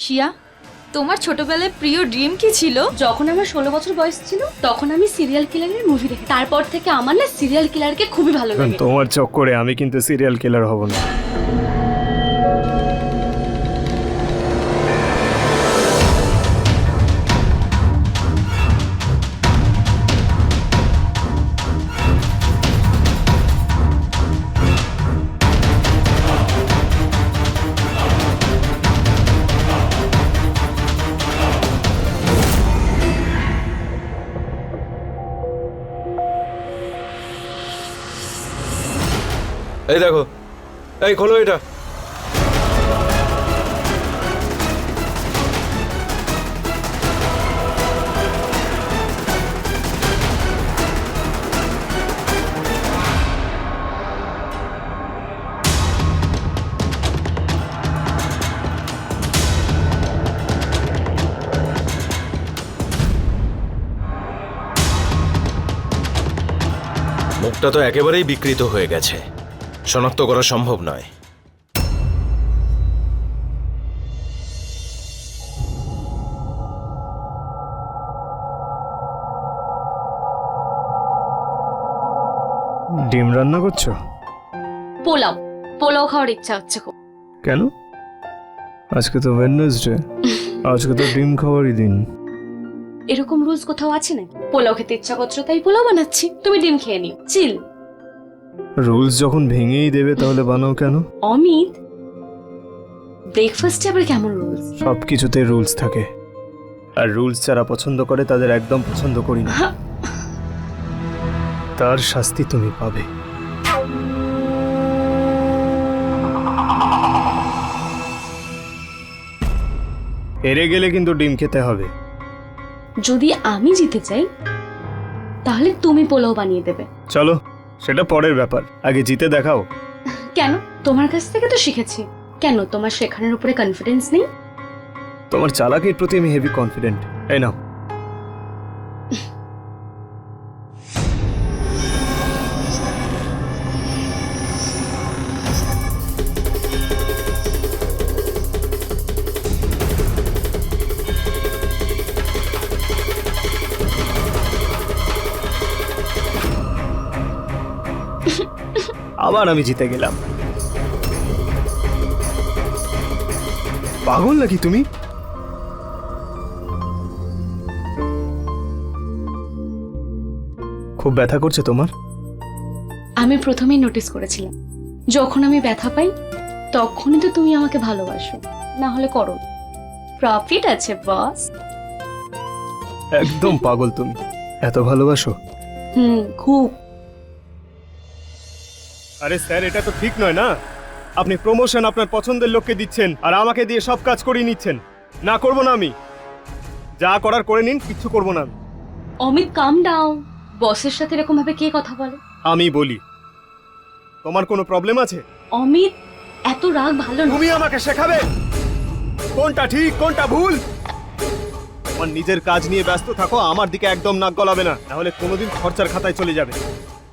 শিয়া, তোমার ছোটবেলায় প্রিয় ড্রিম কি ছিল? যখন আমার 16 বছর বয়স ছিল তখন আমি সিরিয়াল কিলারের মুভি দেখি। তারপর থেকে আমার না সিরিয়াল কিলারকে খুবই ভালো লাগে। তোমার চক্করে আমি কিন্তু সিরিয়াল কিলার হব না। এই দেখো, এই খোলো এটা। মুখটা তো একেবারেই বিকৃত হয়ে গেছে, শনাক্ত করা সম্ভব নয়। ডিম রান্না করছো? পোলাও পোলাও খাওয়ার ইচ্ছা হচ্ছে খুব। কেন? আজকে তো ওয়েডনেসডে, আজকে তো ডিম খাওয়ারই দিন। এরকম রুলস কোথাও আছে নাকি? পোলাও খেতে ইচ্ছা করছো তাই পোলাও বানাচ্ছি, তুমি ডিম খেয়ে নিও, চিল। রুলস যখন ভেঙেই দেবে তাহলে বানাও কেন? অমিত, ব্রেকফাস্টে আবার কেমন রুলস? সব কিছুতে রুলস থাকে, আর রুলস যারা পছন্দ করে তাদের একদম পছন্দ করি না। তার শাস্তি তুমি পাবে। হেরে গেলে কিন্তু ডিম খেতে হবে। যদি আমি জিতে চাই তাহলে তুমি পোলাও বানিয়ে দেবে। চলো, সেটা পরের ব্যাপার, আগে জিতে দেখাও। কেন? তোমার কাছ থেকে তো শিখেছি। কেন তোমার শেখানোর উপরে কনফিডেন্স নেই? তোমার চালাকির প্রতি আমি হেভি কনফিডেন্ট। এই নাও। আবার আমি জিতে গেলাম। পাগল নাকি তুমি? খুব ব্যথা করছে তোমার? আমি প্রথমেই নোটিস করেছিলাম, যখন আমি ব্যথা পাই তখনই তো তুমি আমাকে ভালোবাসো, না হলে করো। প্রফিট আছে বস। একদম পাগল তুমি, এত ভালোবাসো? খুব। আরে স্যার, এটা তো ঠিক নয় না। আপনি প্রমোশন আপনার পছন্দের লোককে দিচ্ছেন আর আমাকে দিয়ে সব কাজ করিয়ে নিচ্ছেন। না, করব না আমি। যা করার করে নিন, কিচ্ছু করব না আমি। অমিত, কাম ডাউন। বসের সাথে এরকম ভাবে কে কথা বলে? আমি বলি। তোমার কোনো প্রবলেম আছে? অমিত, এত রাগ ভালো না। তুমি আমাকে শেখাবে কোনটা ঠিক কোনটা ভুল? তোমার নিজের কাজ নিয়ে ব্যস্ত থাকো, আমার দিকে একদম নাক গলাবে না, নাহলে কোনোদিন খরচার খাতায় চলে যাবে।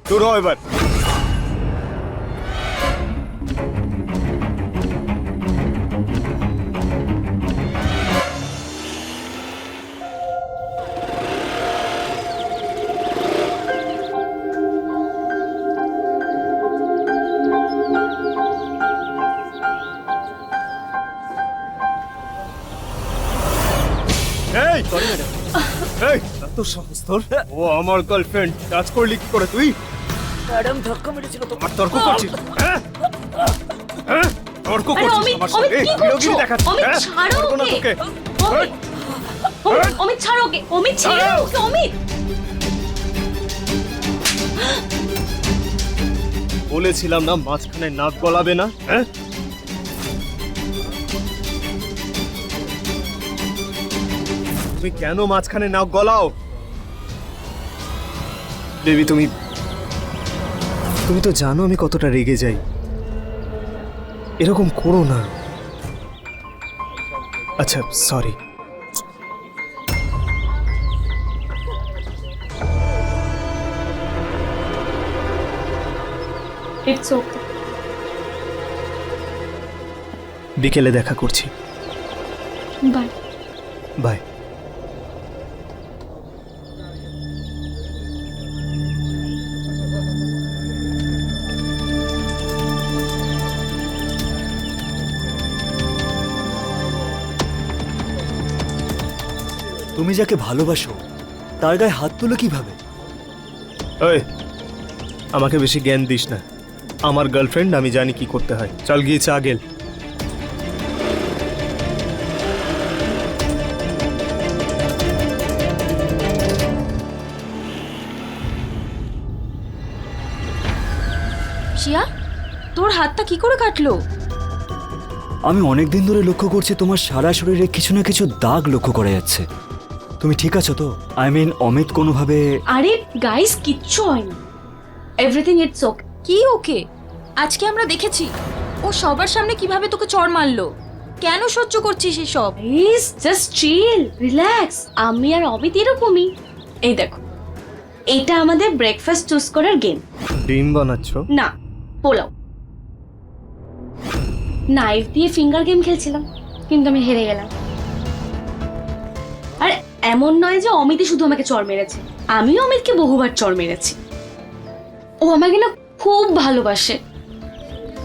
দূর হও এবার। এই, সরি ম্যাডাম। এই, এত সাহস তোর? ও আমার গার্লফ্রেন্ড, টাচ করলি কি করে তুই? ম্যাডাম ধাক্কা মেরেছিল তো। আর তর্ক করছিস? হ্যাঁ? হ্যাঁ? তর্ক আরে করছিস অমিত, আমার অমিত সঙ্গে? কি করছো? বিরোধী দেখাচ্ছিস, অমিত হ্যাঁ? ছাড়ো ছাড়বো না ওকে। তোকে। অমিত, অমিত, ছাড়ো ওকে। অমিত ছেড়ে দাও ওকে। অমিত, বলেছিলাম না মাঝখানে নাক গলাবে না, হ্যাঁ? তুমি কেন মাঝখানে নাক গলাও? দেবী, তুমি তো জানো আমি কতটা রেগে যাই। এরকম করো না। আচ্ছা, সরি। It's okay. বিকেলে দেখা করছি। বাই। বাই। তুমি যাকে ভালোবাসো তার গায়ে হাত তুলো কিভাবে? ওই, আমাকে বেশি জ্ঞান দিস না। আমার গার্লফ্রেন্ড, আমি জানি কি করতে হয়। চল গিয়ে চা গেল। শিয়া, তোর হাতটা কি করে কাটলো? আমি অনেক দিন ধরে লক্ষ্য করছি তোমার সারা শরীরে কিছু না কিছু দাগ লক্ষ্য করা যাচ্ছে। তুমি ঠিক আছো তো? আই মিন অমিত কোনোভাবে? আরে গাইস, কিচ্ছু হয়নি, এভরিথিং ইটস ওকে। কি ওকে? আজকে আমরা দেখেছি ও সবার সামনে কিভাবে তোকে চড় মারলো। কেন সহ্য করছিস এসব? Please just chill, relax. আমি আর অমিত এরকমই। এই দেখো, এটা আমাদের ব্রেকফাস্ট চুজ করার গেম। ডিম বানাচ্ছ? না, পোলাও। নাইফ দিয়ে ফিঙ্গার গেম খেলছিলাম, কিন্তু আমি হেরে গেলাম। আর এমন নয় যে অমিতই শুধু আমাকে চড় মেরেছে, আমিও অমিতকে বহুবার চড় মেরেছি। ও আমাকে না খুব ভালোবাসে।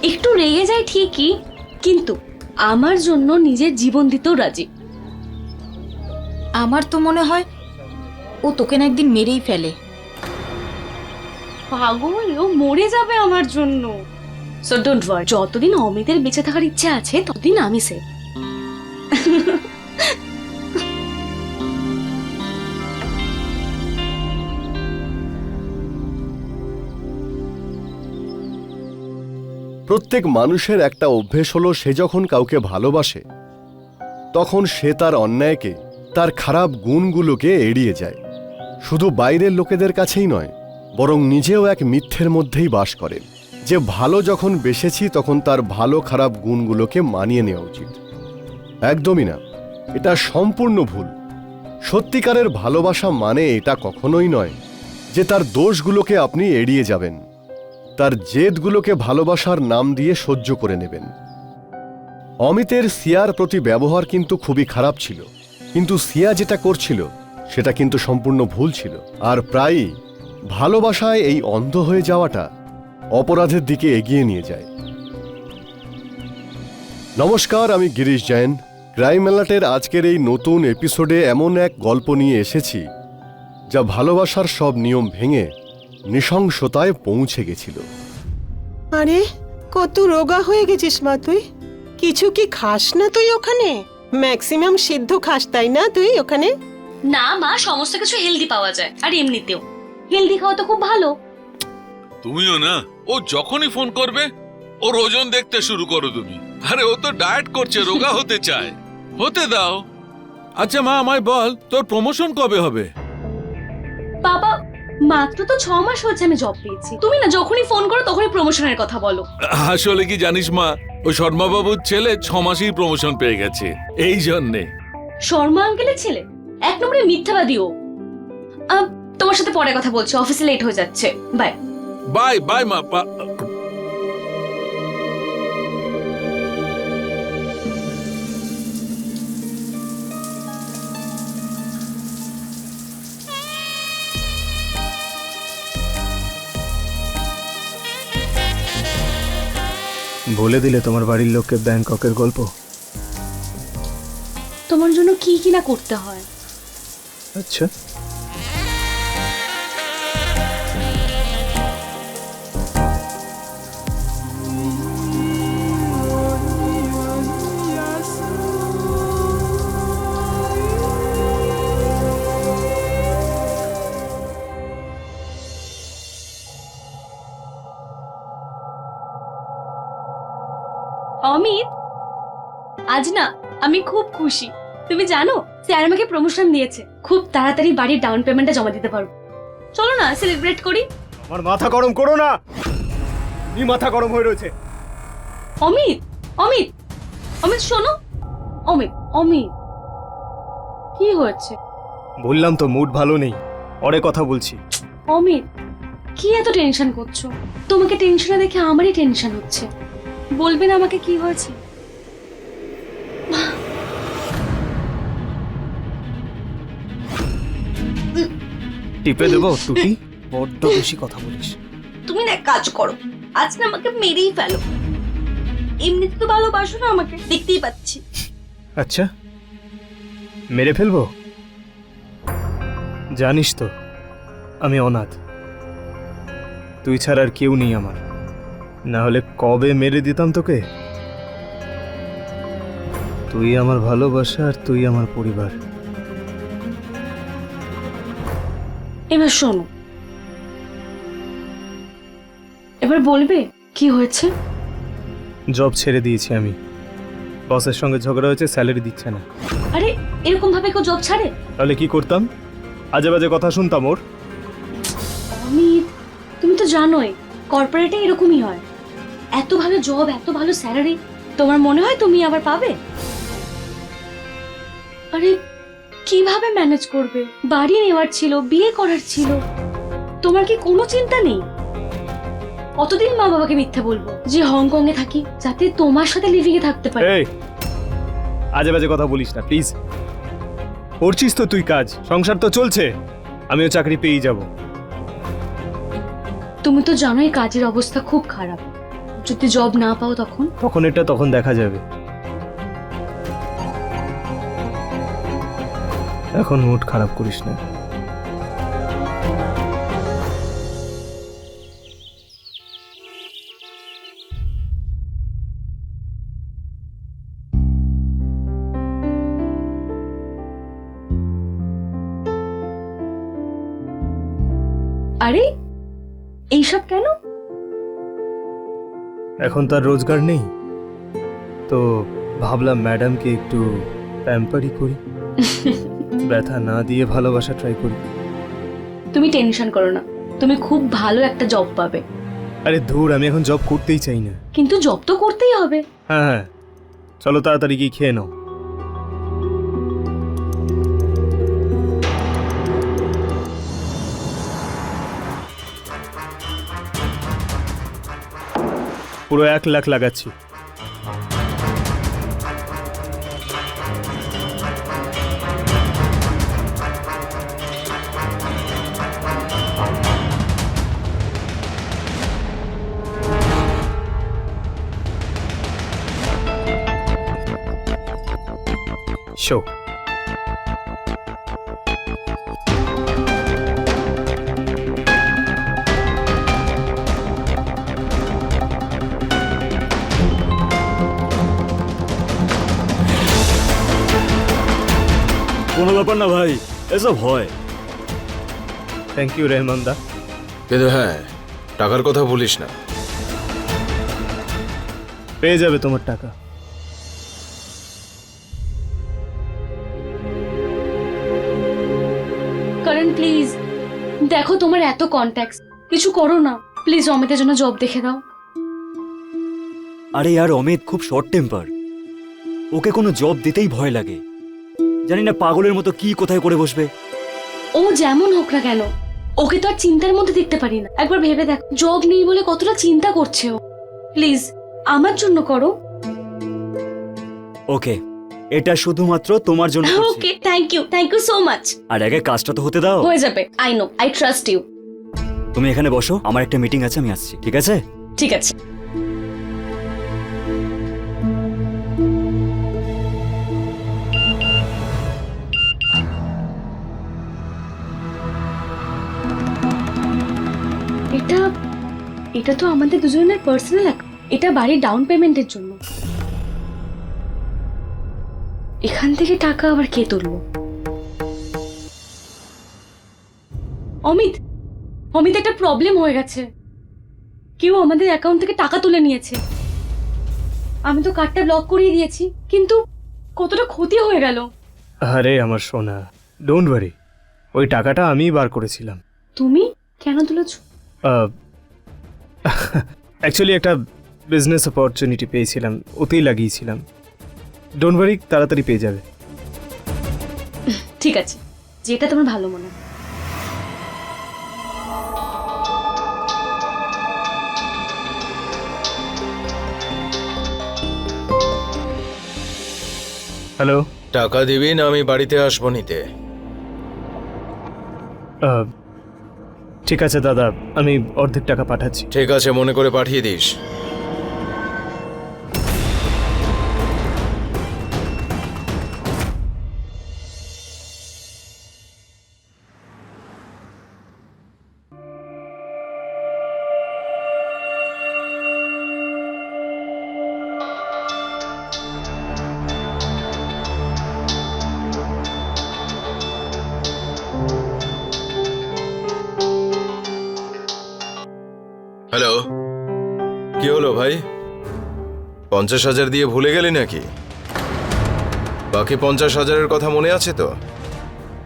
একটু রেগে যায় ঠিকই, কিন্তু আমার জন্য নিজের জীবন দিতেও রাজি। আমার তো মনে হয় ও তোকে না একদিন মেরেই ফেলে। পাগল, ও মরে যাবে আমার জন্য। সো ডোন্ট ওয়ারি, যতদিন অমিতের বেঁচে থাকার ইচ্ছে আছে ততদিন আমি সেফ। প্রত্যেক মানুষের একটা অভ্যেস হলো, সে যখন কাউকে ভালোবাসে তখন সে তার অন্যায়কে, তার খারাপ গুণগুলোকে এড়িয়ে যায়। শুধু বাইরের লোকেদের কাছেই নয়, বরং নিজেও এক মিথ্যের মধ্যেই বাস করে যে ভালো যখন বেসেছি তখন তার ভালো খারাপ গুণগুলোকে মানিয়ে নেওয়া উচিত। একদমই না, এটা সম্পূর্ণ ভুল। সত্যিকারের ভালোবাসা মানে এটা কখনোই নয় যে তার দোষগুলোকে আপনি এড়িয়ে যাবেন, তার জেদগুলোকে ভালোবাসার নাম দিয়ে সহ্য করে নেবেন। অমিতের সিয়ার প্রতি ব্যবহার কিন্তু খুবই খারাপ ছিল, কিন্তু সিয়া যেটা করছিল সেটা কিন্তু সম্পূর্ণ ভুল ছিল। আর প্রায়ই ভালোবাসায় এই অন্ধ হয়ে যাওয়াটা অপরাধের দিকে এগিয়ে নিয়ে যায়। নমস্কার, আমি গিরিশ জৈন। ক্রাইম অ্যালার্টের আজকের এই নতুন এপিসোডে এমন এক গল্প নিয়ে এসেছি যা ভালোবাসার সব নিয়ম ভেঙে নৃশংসতায় পৌঁছে গেছিল। আরে কত রোগা হয়ে গেছিস মা তুই। কিছু কি খাস না তুই ওখানে? ম্যাক্সিমাম সিদ্ধ খাস তাই না তুই ওখানে? না মা, সমস্ত কিছু হেলদি পাওয়া যায়, আর এমনিতেও হেলদি খাওয়া তো খুব ভালো। তুমিও না, ও যখনই ফোন করবে ওর ওজন দেখতে শুরু করো তুমি। আরে ও তো ডায়েট করছে, রোগা হতে চায়, হতে দাও। আচ্ছা মা, আমায় বল তোর প্রমোশন কবে হবে? বাবা, মাত্র তো 6 মাস হয়েছে আমি জব পেয়েছি। তুমি না যখনই ফোন করো তখনই প্রমোশনের কথা বলো। আসলে কি জানিস মা, ওই শর্মা বাবুর ছেলে 6 মাসেই প্রমোশন পেয়ে গেছে, এই জন্যে। শর্মা আঙ্কেলের ছেলে? এক নম্বরে মিথ্যাবাদী ও। তোমার সাথে পরে কথা বলছি, অফিসে লেট হয়ে যাচ্ছে। বাই বাই বাই মা। বলে দিলে তোমার বাড়ির লোককে ব্যাংককের গল্প? তোমার জন্য কি কি না করতে হয়। আচ্ছা, অমিত, আজ না আমি খুব খুশি। তুমি জানো, স্যার আমাকে প্রমোশন দিয়েছে। খুব তাড়াতাড়ি বাড়ির ডাউন পেমেন্টটা জমা দিতে পারবো। চলো না সেলিব্রেট করি। আমার মাথা গরম করো না, এই মাথা গরম হয়ে রয়েছে। অমিত, অমিত, অমিত শোনো। অমিত, অমিত, কি হয়েছে? বললাম তো মুড ভালো নেই, পরে কথা বলছি। অমিত, কি এত টেনশন করছো? তোমাকে টেনশনে দেখে আমারই টেনশন হচ্ছে। বলবে না আমাকে কি হয়েছে? টিপে দেবো টুটি? বড্ড বেশি কথা বলিস। তুমি না এক কাজ করো, আজ না আমাকে মেরেই ফেলো। এমনিতে তো ভালোবাসো না আমাকে, দেখতেই পাচ্ছি। আচ্ছা, মেরে ফেলবো? জানিস তো আমি অনাথ, তুই ছাড়া আর কেউ নেই আমার, না হলে কবে মেরে দিতাম তোকে। তুই আমার ভালোবাসা আর তুই আমার পরিবার। এবার শোনো, এবার বলবে কি হয়েছে? জব ছেড়ে দিয়েছি আমি, বসের সঙ্গে ঝগড়া হয়েছে, স্যালারি দিচ্ছে না। আরে এরকম ভাবে কেউ জব ছাড়ে? তাহলে কি করতাম? আজে বাজে কথা শুনতাম ওর। অমিত, তুমি তো জানোই কর্পোরেটে এরকমই হয়। এত ভালো জব, এত ভালো স্যালারি, তোমার মনে হয় তুমি আবার পাবে? আরে কিভাবে ম্যানেজ করবে? বাড়ি নেওয়ার ছিল, বিয়ে করার ছিল, তোমার কি কোনো চিন্তা নেই? কতদিন মা বাবাকে মিথ্যে বলবো যে হংকং এ থাকি, যাতে তোমার সাথে লিভিং এ থাকতে পারি? এই আজে বাজে কথা বলিস না প্লিজ। করছিস তো তুই কাজ, সংসার তো চলছে, আমিও চাকরি পেয়েই যাব। তুমি তো জানোই কাজের অবস্থা খুব খারাপ, যদি জব না পাও তখন? তখন এটা তখন দেখা যাবে, এখন মুড খারাপ করিস না। আরে এইসব কেন? এখন তার রোজগার নেই, তো ভাবলাম ম্যাডামকে একটু প্যাম্পারই করি, ব্যথা না দিয়ে ভালোবাসা ট্রাই করি। তুমি টেনশন করো না, তুমি খুব ভালো একটা জব পাবে। আরে ধুর, আমি এখন জব করতেই চাই না। কিন্তু জব তো করতেই হবে। হ্যাঁ হ্যাঁ, চলো তাড়াতাড়ি গিয়ে খেয়ে নাও। পুরো 1 লাখ লাগাচ্ছি। শো কোনো ব্যাপার না ভাই, এসব হয়। থ্যাংক ইউ রেহমান দা। কিন্তু হ্যাঁ, টাকার কথা বলিস না। পেয়ে যাবে তোমার টাকা। কারণ প্লিজ, দেখো তোমার এত কন্ট্যাক্টস, কিছু করো না প্লিজ, অমিতের জন্য জব দেখে দাও। আরে यार, অমিত খুব শর্ট টেম্পার, ওকে কোনো জব দিতেই ভয় লাগে। জানি না পাগলের মতো কি কোথায় করে বসবে। ও যেমন হোক না কেন, ওকে তো আর চিন্তার মধ্যে দেখতে পারি না। একবার ভেবে দেখ, জব নেই বলে কতটা চিন্তা করছে ও। প্লিজ আমার জন্য করো। ওকে, এটা শুধুমাত্র তোমার জন্য করছি। Okay, thank you so much. আর আগে কাজটা তো হতে দাও। হয়ে যাবে, I know, I trust you. তুমি এখানে বসো, আমার একটা মিটিং আছে, আমি আসছি, ঠিক আছে? ঠিক আছে। এটা এটা তো আমাদের দুজনের পার্সোনাল অ্যাকাউন্ট, এটা বাড়ির ডাউন পেমেন্টের জন্য। এখান থেকে টাকা আবার কে তুললো? অমিত একটা প্রবলেম হয়ে গেছে, কেউ আমাদের অ্যাকাউন্ট থেকে টাকা তুলে নিয়েছে। আমি তো কার্ডটা ব্লক করিয়ে দিয়েছি, কিন্তু কতটা ক্ষতি হয়ে গেল। আরে আমার সোনা, ডোন্ট ওয়ারি, ওই টাকাটা আমিই বার করেছিলাম। তুমি কেন তুলেছো? অ্যাকচুয়ালি একটা বিজনেস অপরচুনিটি পেয়েছিলাম, ওতেই লাগিয়েছিলাম। ডোন্ট ওয়ারি, তাড়াতাড়ি পেয়ে যাবে। ঠিক আছে, যেটা তোমার ভালো মনে হয়। টাকা দিবি না আমি বাড়িতে আসবো নিতে? ঠিক আছে দাদা, আমি অর্ধেক টাকা পাঠাচ্ছি। ঠিক আছে, মনে করে পাঠিয়ে দিস। হ্যালো, কি হলো ভাই? 50,000 দিয়ে ভুলে গেলি নাকি? বাকি 50,000-এর কথা মনে আছে তো?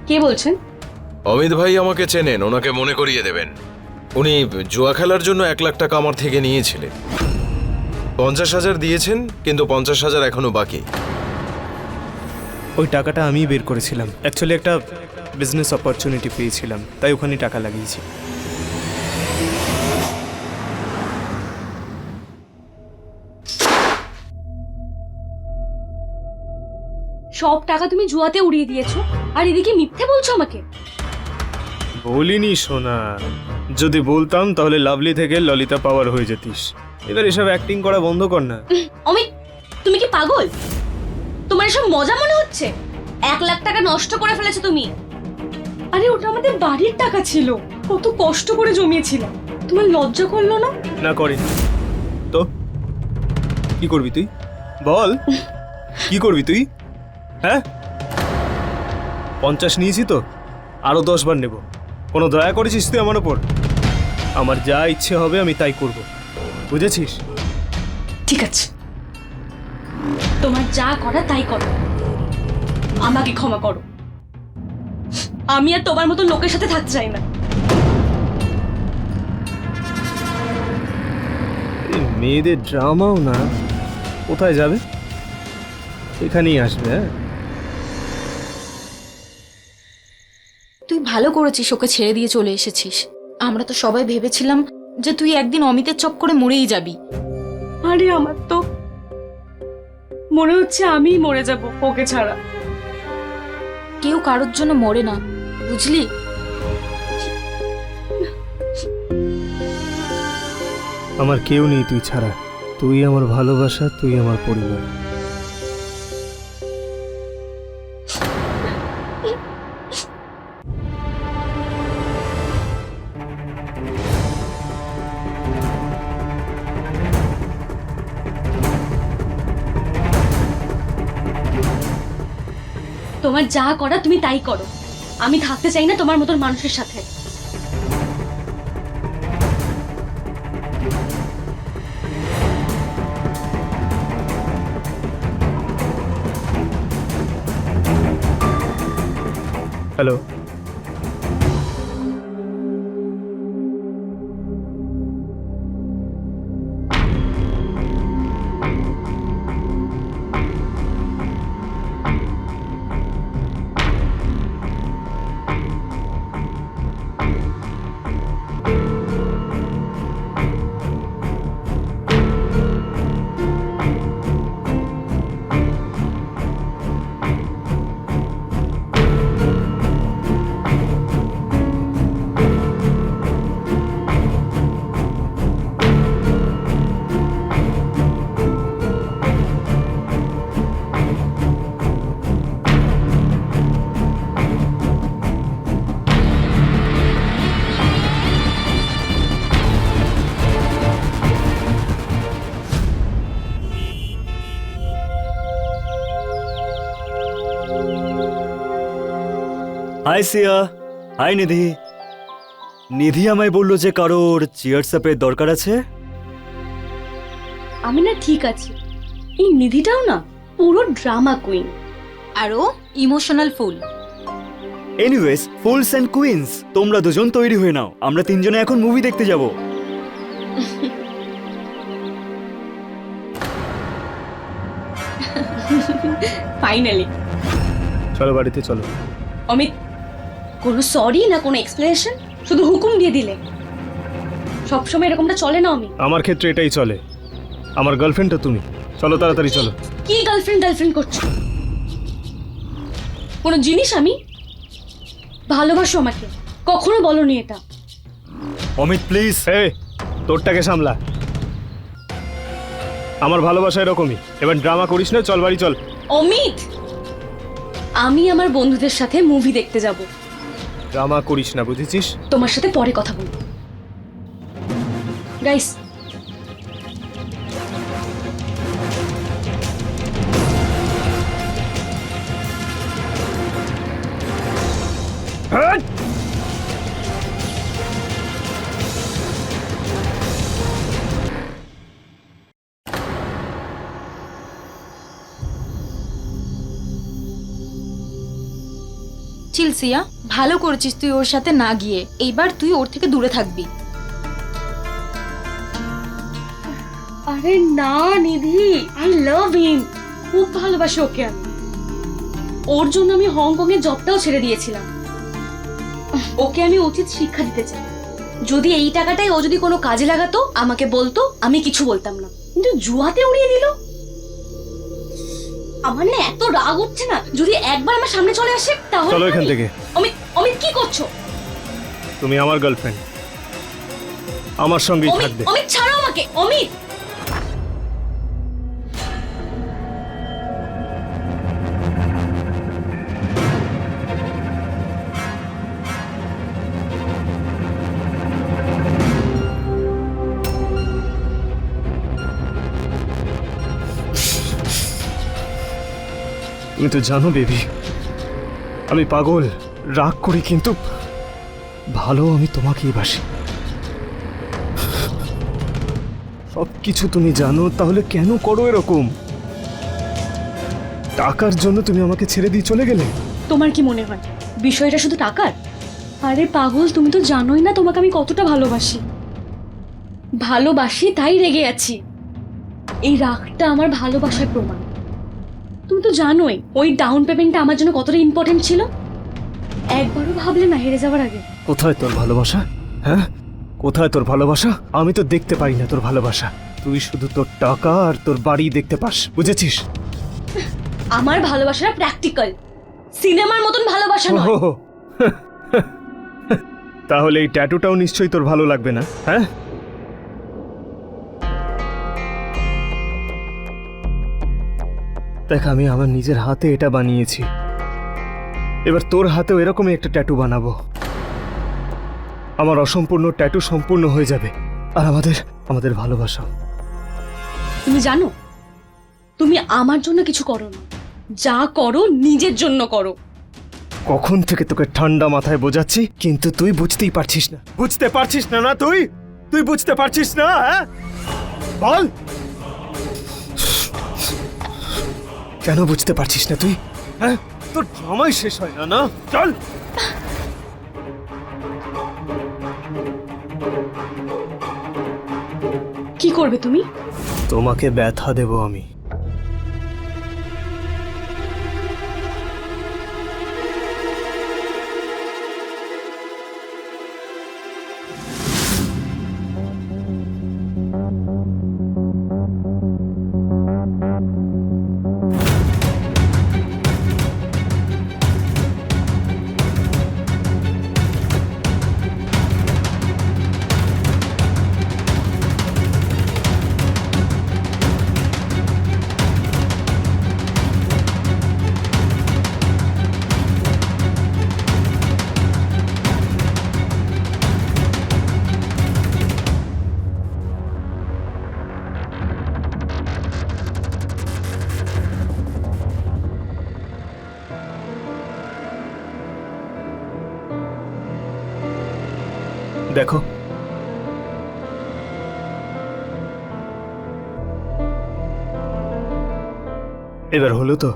কে বলছেন? অমিত ভাই আমাকে চেনেন, ওনাকে মনে করিয়ে দেবেন। উনি জুয়া খেলার জন্য 1 লাখ টাকা আমার থেকে নিয়েছিলেন। 50,000 দিয়েছেন, কিন্তু 50,000 এখনো বাকি। ওই টাকাটা আমি বের করেছিলাম। অ্যাকচুয়ালি একটা বিজনেস অপরচুনিটি পেয়েছিলাম, তাই ওখানে টাকা লাগিয়েছি। সব টাকা তুমি জুয়াতে উড়িয়ে দিয়েছো, আর এদিকে মিথ্যে বলছো আমাকে। বলিনি সোনা, যদি বলতাম তাহলে লাভলি থেকে ললিতা পাওয়ার হয়ে যেতিস। এবার এসব অ্যাক্টিং করা বন্ধ কর না। অমিত, তুমি কি পাগল? তোমার এসব মজা মনে হচ্ছে? 1 লাখ টাকা নষ্ট করে ফেলেছো তুমি। আরে ওটা আমাদের বাড়ির টাকা ছিল, কত কষ্ট করে জমিয়েছিলাম। তোমার লজ্জা করলো না? না করিনি তো। কি করবি তুই বল? কি করবি তুই? হ্যাঁ, 50 নিয়েছি তো, আরো 10 বার নেব। কোনো দয়া করেছিস তুই আমার ওপর? আমার যা ইচ্ছে হবে আমি তাই করব, বুঝেছিস? ঠিক আছে, তোমার যা করা তাই করো, আমাকে ক্ষমা করো। আমি আর তোমার মতো লোকের সাথে থাকতে চাই না। এই মেয়েদের ড্রামাও না, কোথায় যাবে? এখানেই আসবে। হ্যাঁ, তুই ভালো করেছিস ওকে ছেড়ে দিয়ে চলে এসেছিস। আমরা তো সবাই ভেবেছিলাম যে তুই একদিন অমিতের চক্করে মরেই যাবি। আরে আমার তো মনে হচ্ছে আমিই মরে যাব ওকে ছাড়া। কেউ কারোর জন্য মরে না, বুঝলি? আমার কেউ নেই তুই ছাড়া। তুই আমার ভালোবাসা, তুই আমার পরিবার। তোমার যা করা তুমি তাই করো, আমি থাকতে চাই না তোমার মতন মানুষের সাথে। হ্যালো, হাই সিয়া। হাই নিধি। নিধি আমায় বললো যে কারোর চিয়ার্স আপের দরকার আছে। আমি না ঠিক আছে, এই নিধিটাও না পুরো ড্রামা কুইন। আর ও emotional fool. Anyways, fools and queens, তোমরা দুজন তৈরি হয়ে নাও, আমরা 3 জনে এখন মুভি দেখতে যাব। ফাইনালি চলো বাড়িতে চলো। অমিত, কোনো সরি না কোনো এক্সপ্লেনেশন, শুধু হুকুম দিয়ে দিলে। সবসময় এরকমটা চলে না অমিত। আমার ক্ষেত্রে এটাই চলে। আমার গার্লফ্রেন্ডটা তুমি। চলো তাড়াতাড়ি চলো। কি গার্লফ্রেন্ড করছো? কোনো জিনিস আমি ভালোবাসো আমাকে? কখনো বলনি এটা। অমিত প্লিজ। এই তোরটাকে সামলা। আমার ভালোবাসা এরকমই, এবার ড্রামা করিস না, চল বাড়ি চল। অমিত, আমি আমার বন্ধুদের সাথে মুভি দেখতে যাব। ড্রামা করিস না, বুঝেছিস? তোমার সাথে পরে কথা বলবো। গাইস, চিল সিয়া, ভালো করেছিস তুই ওর সাথে না গিয়ে। এইবার তুই ওর থেকে দূরে থাকবি। আরে না নিধি, আই লাভ হিম, খুব ভালোবাসি ওকে আমি। ওর জন্য আমি হংকং এর জবটাও ছেড়ে দিয়েছিলাম। ওকে আমি উচিত শিক্ষা দিতে চাই। যদি এই টাকাটাই ও যদি কোনো কাজে লাগাতো, আমাকে বলতো, আমি কিছু বলতাম না, কিন্তু জুয়াতে উড়িয়ে দিল। আমার না এত রাগ উঠছে না, যদি একবার আমার সামনে চলে আসে তাহলে। চলো এখান থেকে। অমিত, অমিত কি করছো? তুমি আমার গার্লফ্রেন্ড, আমার সঙ্গেই অমিত, থাকবে। অমিত ছাড়ো আমাকে, অমিত। তুমি তো জানো বেবি, আমি পাগল, রাগ করি, কিন্তু ভালো আমি তোমাকেই বাসি। সব কিছু তুমি জানো, তাহলে কেন করো এরকম? টাকার জন্য তুমি আমাকে ছেড়ে দিয়ে চলে গেলে? তোমার কি মনে হয় বিষয়টা শুধু টাকার? আরে পাগল, তুমি তো জানোই না তোমাকে আমি কতটা ভালোবাসি। ভালোবাসি তাই রেগে আছি। এই রাগটা আমার ভালোবাসার প্রমাণ। তুমি তো জানোই ওই ডাউন পেমেন্টটা আমার জন্য কতটা ইম্পর্টেন্ট ছিল। একবারও ভাবলে না হেরে যাওয়ার আগে? কোথায় তোর ভালোবাসা? হ্যাঁ, কোথায় তোর ভালোবাসা? আমি তো দেখতে পারি না তোর ভালোবাসা। তুই শুধু তোর টাকা আর তোর বাড়ি দেখতে পাস, বুঝেছিস? আমার ভালোবাসাটা প্র্যাকটিক্যাল, সিনেমার মতন ভালোবাসা নয়। ওহো, তাহলে এই ট্যাটুটাও নিশ্চয়ই তোর ভালো লাগবে না, হ্যাঁ? দেখ, আমি আমার নিজের হাতে এটা বানিয়েছি। এবার তোর হাতেও এরকমই একটা ট্যাটু বানাবো। আমার অসম্পূর্ণ ট্যাটু সম্পূর্ণ হয়ে যাবে, আর আমাদের ভালোবাসা। তুমি জানো, তুমি আমার জন্য কিছু করো না, যা করো নিজের জন্য করো। কখন থেকে তোকে ঠান্ডা মাথায় বোঝাচ্ছি, কিন্তু তুই বুঝতেই পারছিস না। বুঝতে পারছিস না? না তুই বুঝতে পারছিস না? হ্যাঁ, বল, কেন বুঝতে পারছিস না তুই? হ্যাঁ, তোর ড্রামাই শেষ হয় না, না? চল। কি করবে তুমি? তোমাকে ব্যথা দেব আমি। দেখো, এবার হলো তো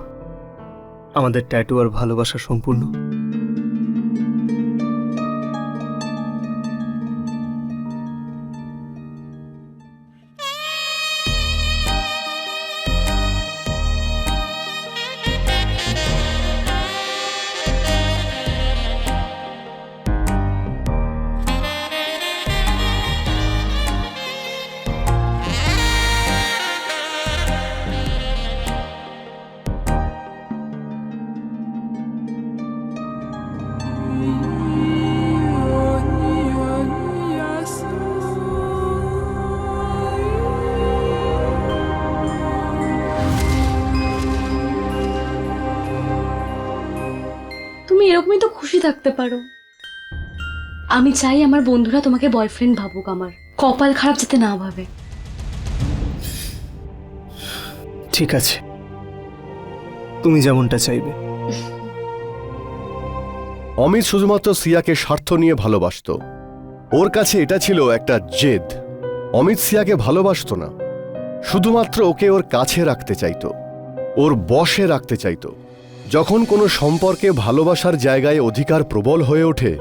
আমাদের ট্যাটু আর ভালোবাসা সম্পূর্ণ। থাকতে পারো। আমি চাই আমার বন্ধুরা তোমাকে বয়ফ্রেন্ড ভাবুক, আমার কপাল খারাপ যাতে না ভাবে। ঠিক আছে, তুমি যেমনটা চাইবে। অমিত শুধুমাত্র সিয়াকে স্বার্থ নিয়ে ভালোবাসতো। ওর কাছে এটা ছিল একটা জেদ। অমিত সিয়াকে ভালোবাসতো না, শুধুমাত্র ওকে ওর কাছে রাখতে চাইতো, ওর বশে রাখতে চাইতো। যখন কোনো সম্পর্কে ভালোবাসার জায়গায় অধিকার প্রবল হয়ে ওঠে,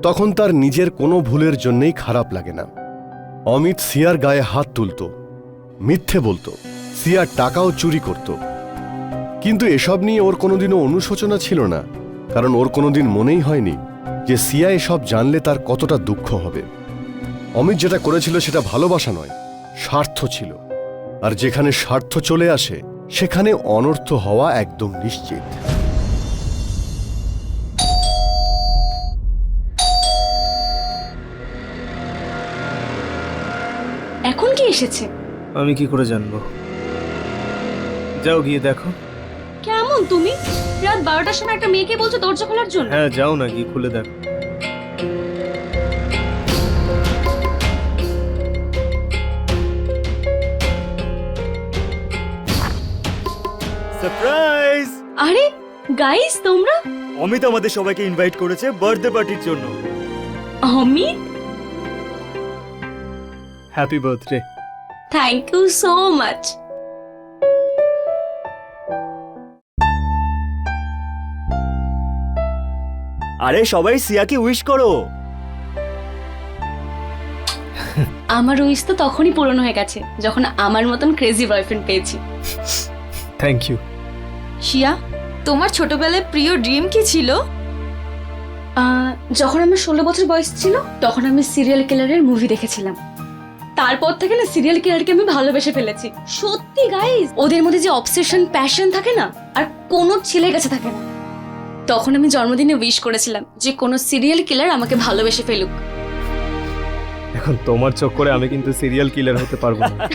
তখন তার নিজের কোনো ভুলের জন্যেই খারাপ লাগে না। অমিত সিয়ার গায়ে হাত তুলত, মিথ্যে বলতো, সিয়ার টাকাও চুরি করত। কিন্তু এসব নিয়ে ওর কোনোদিনও অনুশোচনা ছিল না, কারণ ওর কোনোদিন মনেই হয়নি যে সিয়া এসব জানলে তার কতটা দুঃখ হবে। অমিত যেটা করেছিল সেটা ভালোবাসা নয়, স্বার্থ ছিল। আর যেখানে স্বার্থ চলে আসে সেখানে অনর্থ হওয়া একদম নিশ্চিত। এখন কি এসেছে? আমি কি করে জানবো? যাও গিয়ে দেখো। কেমন তুমি? রাত 12টার সময় একটা মেয়েকে বলছো দরজা খোলার জন্য? হ্যাঁ যাও না, গিয়ে খুলে দেখো। সারপ্রাইজ! আরে গাইস, তোমরা? অমিত আমাদের সবাইকে ইনভাইট করেছে বার্থডে পার্টির জন্য। Amit, happy birthday. Thank you so much. আরে সবাই সিয়াকে উইশ করো। আমার উইশ তো তখনই পূরণ হয়ে গেছে যখন আমার মতন ক্রেজি বয়ফ্রেন্ড পেয়েছি। Thank you. শিয়া, তোমার ছোটবেলায় প্রিয় ড্রিম কি ছিল? যখন আমার 16 বছর বয়স ছিল তখন আমি সিরিয়াল কিলারের মুভি দেখেছিলাম। তারপর থেকে না সিরিয়াল কিলারকে আমি ভালোবেসে ফেলেছি। সত্যি গাইস, ওদের মধ্যে যে অবসেশন, প্যাশন থাকে না, আর কোনো ছেলের কাছে থাকে না। তখন আমি জন্মদিনে উইশ করেছিলাম যে কোনো সিরিয়াল কিলার আমাকে ভালোবেসে ফেলুক। এখন তোমার চক্করে আমি কিন্তু সিরিয়াল কিলার হতে পারবো না।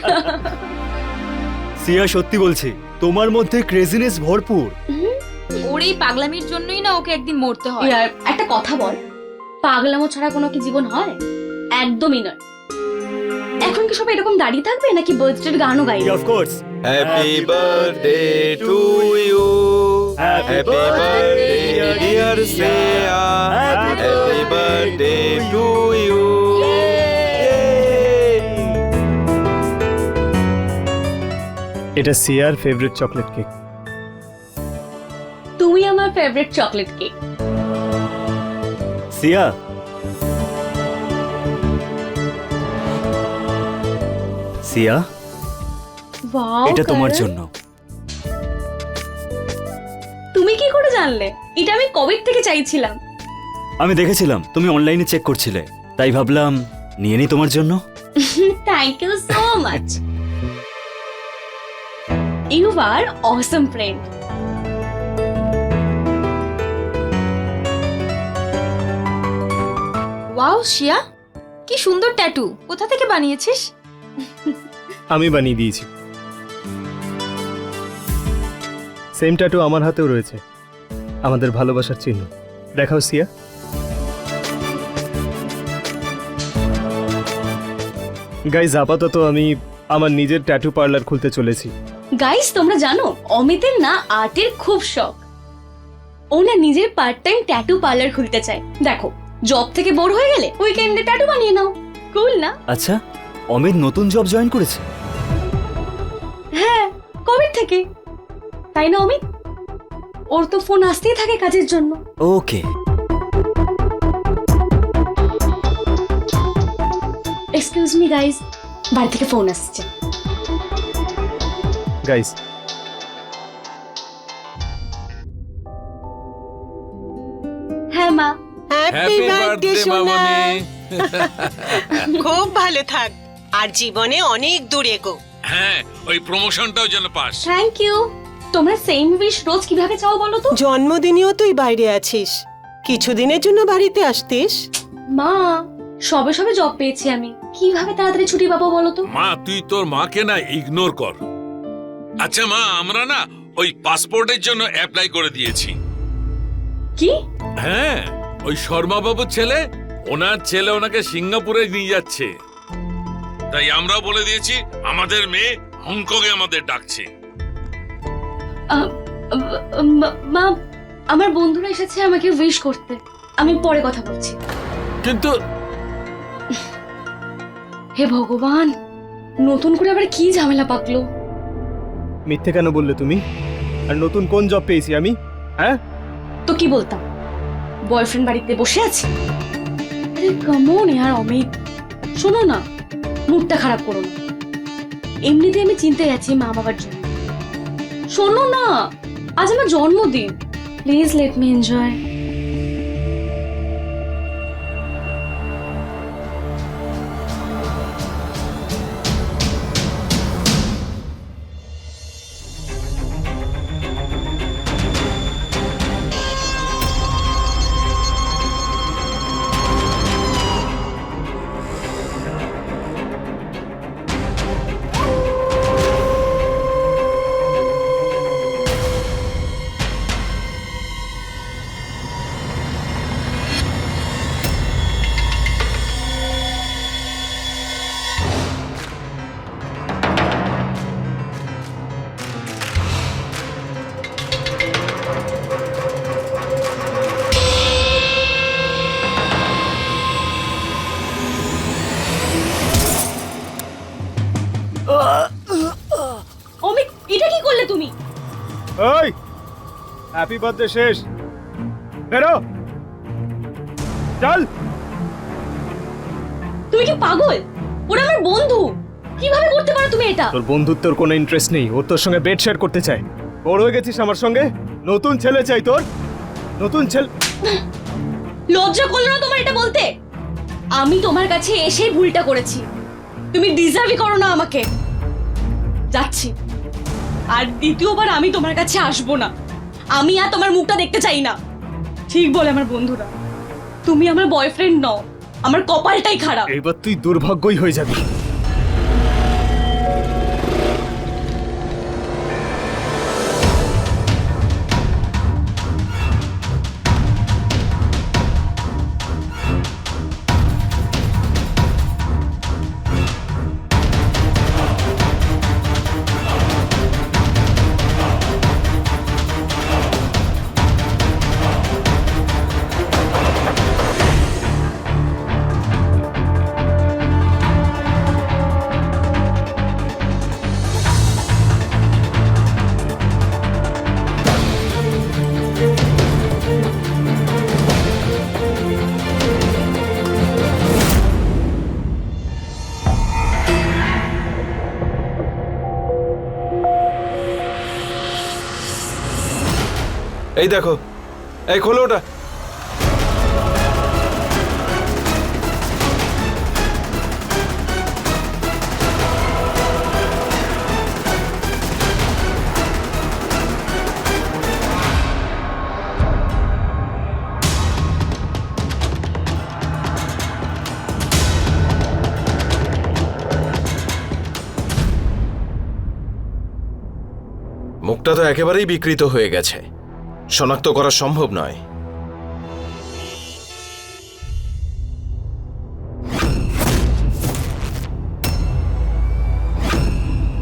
সিয়া সত্যি বলছে, তোমার মধ্যে ক্রেজিনেস ভরপুর। ওর এই পাগলামির জন্যই না ওকে একদিন মরতে হয়। ইয়ার, একটা কথা বল, পাগলামো ছাড়া কোনো কি জীবন হয়? একদমই নয়। এখন কি সবাই এরকম দাঁড়িয়ে থাকবে নাকি বার্থডের গানও গাইবে? Of course. Happy birthday to you, happy birthday dear Shreya, happy birthday to you. এটা সিয়ার ফেভারিট চকলেট কেক। তুমি আমার favourite chocolate cake. Siya, Siya, wow, এটা তোমার কারণ- জন্য। তুমি কি করে জানলে? এটা আমি কবে থেকে চাইছিলাম। আমি দেখেছিলাম তুমি অনলাইনে চেক করছিলে, তাই ভাবলাম নিয়ে নি তোমার জন্য। Thank you so much. You are awesome friend. Wow Shiya, কি সুন্দর ট্যাটু! কোথা থেকে বানিয়েছিস? আমি বানিয়ে দিয়েছি। সেম ট্যাটু আমার হাতেও রয়েছে, আমাদের ভালোবাসার চিহ্ন। দেখাও সিয়া। গাইজ, আপাতত আমি আমার নিজের ট্যাটু পার্লার খুলতে চলেছি। গাইস, তোমরা জানো অমিতের না আর্টের খুব শখ। ও না নিজের পার্ট টাইম ট্যাটু পার্লার খুলতে চায়। দেখো, জব থেকে বোর হয়ে গেলে উইকেন্ডে ট্যাটু বানিয়ে নাও। কুল না? আচ্ছা, অমিত নতুন জব জয়েন করেছে? হ্যাঁ, কবে থেকে? তাই না অমিত? ওর তো ফোন আসতেই থাকে কাজের জন্য। ওকে। এক্সকিউজ মি গাইস, বাড়ি থেকে ফোন আসছে। গাইজ, হ্যাঁ মা। হ্যাপি বার্থডে সোনা। মামনি। খুব ভালো থাক আর জীবনে অনেক দূর এগো। হ্যাঁ, ওই প্রমোশনটাও যেন পাস। Thank you. তোমরা সেম উইশ রোজ কিভাবে চাও বলো তো? জন্মদিনেও তুই বাইরে আছিস, কিছুদিনের জন্য বাড়িতে আসতিস। মা, সবে সবে জব পেয়েছি আমি, কিভাবে তাড়াতাড়ি ছুটি পাবো বলো তো? মা, তুই তোর মাকে না ইগনোর কর। আচ্ছা মা, আমরা না ওই পাসপোর্টের জন্য অ্যাপ্লাই করে দিয়েছি। কি? হ্যাঁ, ওই শর্মা বাবুর ছেলে, ওনার ছেলে ওনাকে সিঙ্গাপুরে নিয়ে যাচ্ছে। তাই আমরা বলে দিয়েছি আমাদের মেয়ে হংকং এ আমাদের ডাকছে। মা, আমার বন্ধুরা এসেছে আমাকে উইশ করতে, আমি পরে কথা বলছি। কিন্তু হে ভগবান, নতুন করে আবার কি ঝামেলা পাকলো। মিথ্যে কেন বললে তুমি? আর নতুন কোন জব পেয়েছি আমি? হ্যাঁ, তো কি বলতাম, বয়ফ্রেন্ড বাড়িতে বসে আছে? কেমন আর অমিত, শোনো না, মুডটা খারাপ করো না। এমনিতে আমি চিনতে গেছি মা বাবার জন্য। শোনো না, আজ আমার জন্মদিন, please let me enjoy. Amit, এটা কি করলে তুমি? ওই হ্যাপি বার্থডে শেষ, বেরো, চল। তুমি কি পাগল? ওরা আমার বন্ধু, কিভাবে করতে পারো তুমি এটা? তোর বন্ধুত্বর কোনো ইন্টারেস্ট নেই, ও তোর সঙ্গে বেড শেয়ার করতে চায়। বড় হয়ে গেছিস আমার সঙ্গে, নতুন ছেলে চাই তোর, নতুন ছেলে। লজ্জা করলো না তোমার এটা বলতে? আমি তোমার কাছে এসেই ভুলটা করেছি, তুমি ডিজার্ভই করো না আমাকে। যাচ্ছি, আর দ্বিতীয়বার আমি তোমার কাছে আসবো না। আমি আর তোমার মুখটা দেখতে চাই না। ঠিক বলে আমার বন্ধুরা, তুমি আমার বয়ফ্রেন্ড নও, আমার কপালটাই খারাপ। এবার তুই দুর্ভাগ্যই হয়ে যাবি। এই দেখো, এই খোলো ওটা। মুখটা তো একেবারেই বিকৃত হয়ে গেছে, শনাক্ত করা সম্ভব নয়।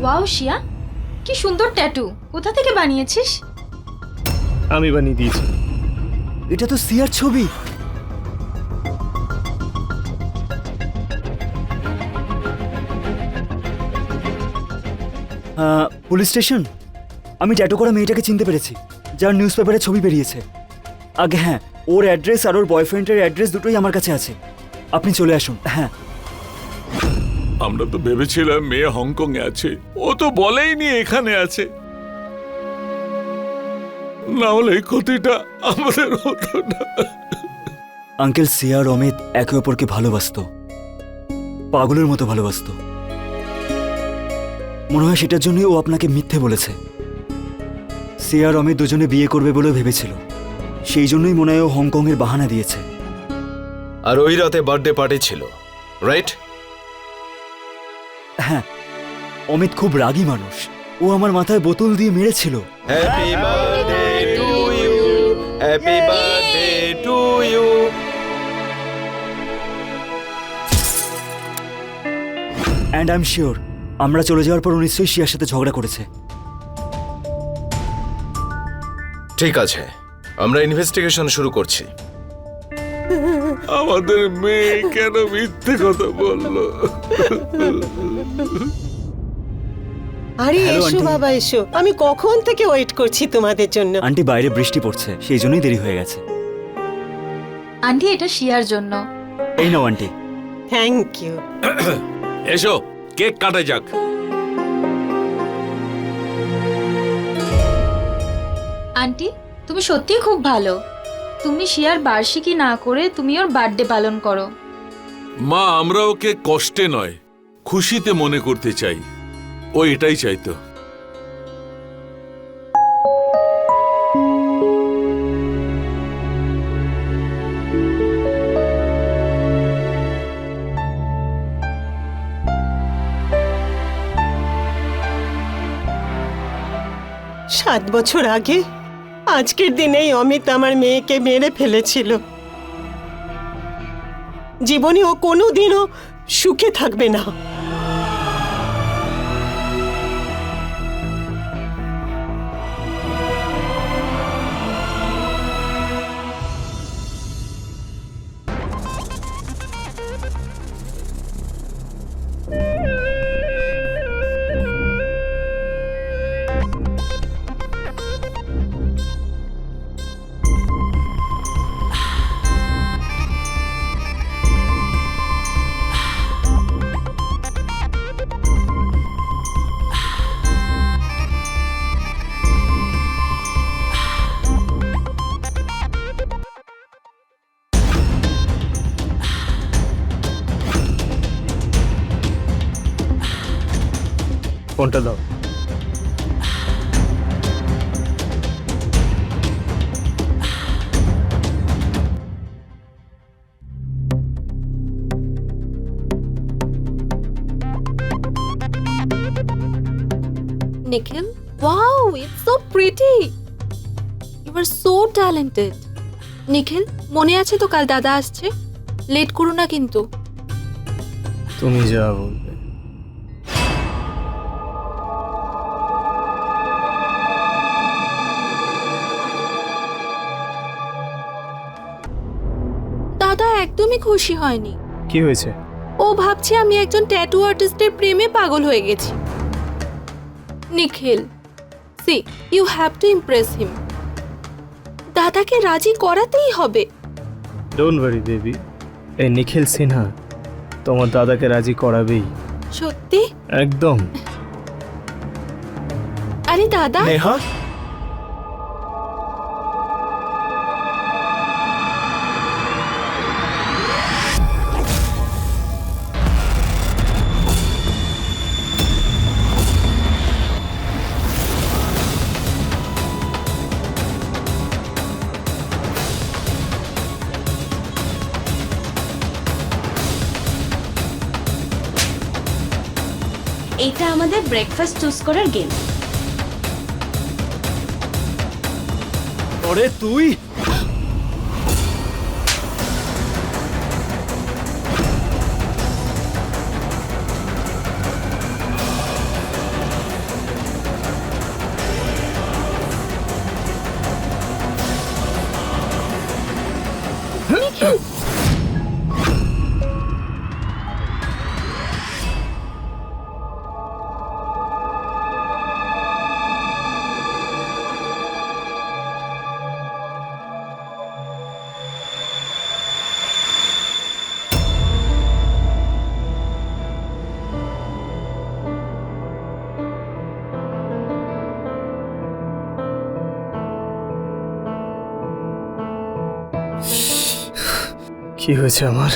ওয়াও শিয়া, কি সুন্দর ট্যাটু, কোথা থেকে বানিয়েছিস? আমি বানিয়ে দিয়েছি। এটা তো সিয়ার ছবি। পুলিশ স্টেশন, আমি ট্যাটু করা মেয়েটাকে চিনতে পেরেছি, যার নিউজ পেপারে ছবি বেরিয়েছে। আগে হ্যাঁ, ওর অ্যাড্রেস আর ওর বয়ফ্রেন্ডের অ্যাড্রেস দুটোই আমার কাছে আছে। আপনি চলে আসুন। হ্যাঁ, আমরা তো ভেবেছিলাম মেয়ে হংকং এ আছে, ও তো বলেইনি এখানে আছে। না হলে এই ক্ষতিটা আমাদের হতো না। আঙ্কেল সিয়া আর অমিত একে অপরকে ভালোবাসতো, পাগলের মতো ভালোবাসতো। মনে হয় সেটার জন্যই ও আপনাকে মিথ্যে বলেছে। সিয়া আর অমিত দুজনে বিয়ে করবে বলে ভেবেছিল, সেই জন্যই মনে হয় ও হংকংয়ের বাহানা দিয়েছে। আর ওই রাতে বার্থডে পার্টি ছিল, রাইট? হ্যাঁ, অমিত খুব রাগী মানুষ, ও আমার মাথায় বোতল দিয়ে মেরেছিল। Happy birthday to you, happy birthday to you. And I am sure আমরা চলে যাওয়ার পর ও নিশ্চয়ই শিয়ার সাথে ঝগড়া করেছে। ঠিক আছে, আমরা ইনভেস্টিগেশন শুরু করছি। আমাদের মেয়ে কেন মিথ্যে কথা বললো? আরে Hello, এসো aunty. বাবা এসো, আমি কখন থেকে ওয়েট করছি তোমাদের জন্য। আন্টি বাইরে বৃষ্টি পড়ছে, সেই জন্যই দেরি হয়ে গেছে। আন্টি এটা শিয়ার জন্য। এই নাও আন্টি। Thank you. এসো কেক কাটা যাক। আন্টি তুমি সত্যিই খুব ভালো। তুমি শিয়ার বার্ষিকী না করে তুমি ওর বার্থডে পালন করো। মা, আমরা ওকে কষ্টে নয় খুশিতে মনে করতে চাই। ও এটাই চাইতো। সাত বছর আগে আজকের দিনেই অমিত আমার মেয়েকে মেরে ফেলেছিল। জীবনে ও কোনোদিনও সুখে থাকবে না। ফোনটা দাও। Nikhil, wow, it's so pretty. You are so talented. Nikhil, মনে আছে তো কাল দাদা আসছে? লেট করো না কিন্তু। তুমি যা বলবে। দাদা একদমই খুশি হয়নি। কি হয়েছে? ও ভাবছে আমি একজন ট্যাটু আর্টিস্টের প্রেমে পাগল হয়ে গেছি। নিখিল, see, you have to impress him. দাদাকে রাজি করাতেই হবে। ডোন্ট ওয়ারি বেবি, এই নিখিল সিনহা তোমার দাদাকে রাজি করাবেই। সত্যি? একদম। আরে দাদা, নেহা, এটা আমাদের ব্রেকফাস্ট চুজ করার গেম। ওরে তুই কি হয়েছে আমার?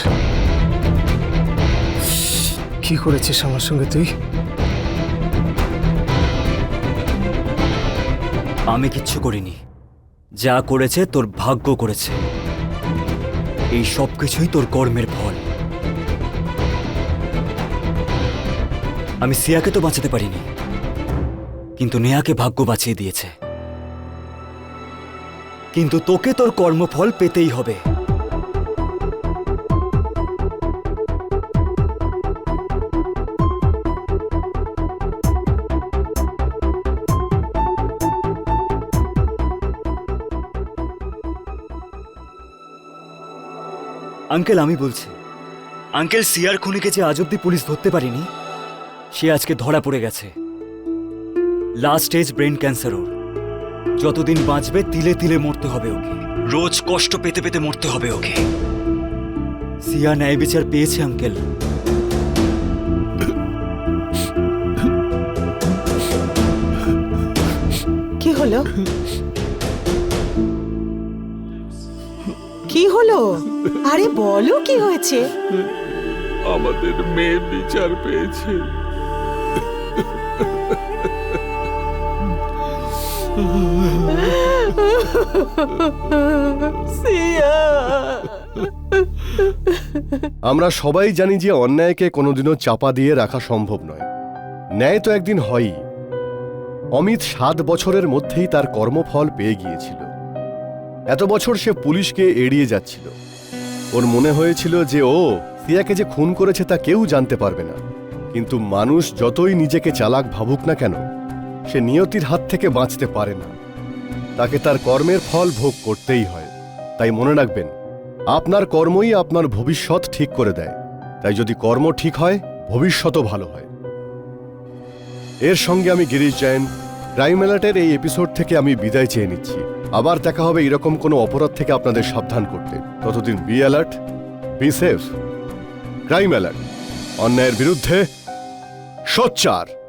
কি করেছিস আমার সঙ্গে তুই? আমি কিচ্ছু করিনি, যা করেছে তোর ভাগ্য করেছে। এই সব কিছুই তোর কর্মের ফল। আমি সিয়াকে তো বাঁচাতে পারিনি, কিন্তু নেহাকে ভাগ্য বাঁচিয়ে দিয়েছে। কিন্তু তোকে তোর কর্মফল পেতেই হবে। আঙ্কেল আমি বলছি, আঙ্কেল সিয়ার খুনিকে যে আজ অব্দি পুলিশ ধরতে পারেনি, সে আজকে ধরা পড়ে গেছে। লাস্ট স্টেজ ব্রেন ক্যান্সার ওর। যতদিন বাঁচবে তিলে তিলে মরতে হবে ওকে, রোজ কষ্ট পেতে পেতে মরতে হবে ওকে। সিয়া ন্যায় বিচার পেয়েছে আঙ্কেল। কি হলো? কি হলো? আরে বলো কি হয়েছে? আমাদের মেয়ে বিচার পেয়েছে। সিয়া, আমরা সবাই জানি যে অন্যায়কে কোনোদিনও চাপা দিয়ে রাখা সম্ভব নয়। ন্যায় তো একদিন হয়ই। অমিত 7 বছরের মধ্যেই তার কর্মফল পেয়ে গিয়েছিল। এত বছর সে পুলিশকে এড়িয়ে যাচ্ছিল। ওর মনে হয়েছিল যে ও সিয়াকে যে খুন করেছে তা কেউ জানতে পারবে না। কিন্তু মানুষ যতই নিজেকে চালাক ভাবুক না কেন, সে নিয়তির হাত থেকে বাঁচতে পারে না। তাকে তার কর্মের ফল ভোগ করতেই হয়। তাই মনে রাখবেন, আপনার কর্মই আপনার ভবিষ্যৎ ঠিক করে দেয়। তাই যদি কর্ম ঠিক হয়, ভবিষ্যৎও ভালো হয়। এর সঙ্গে আমি গিরিশ জৈন ক্রাইম অ্যালার্টের এই এপিসোড থেকে আমি বিদায় চেয়ে নিচ্ছি। আবার দেখা হবে এরকম কোনো অপরাধ থেকে আপনাদের সাবধান করতে। ততদিন be alert, be safe. Crime alert, অন্যায়ের বিরুদ্ধে সোচ্চার।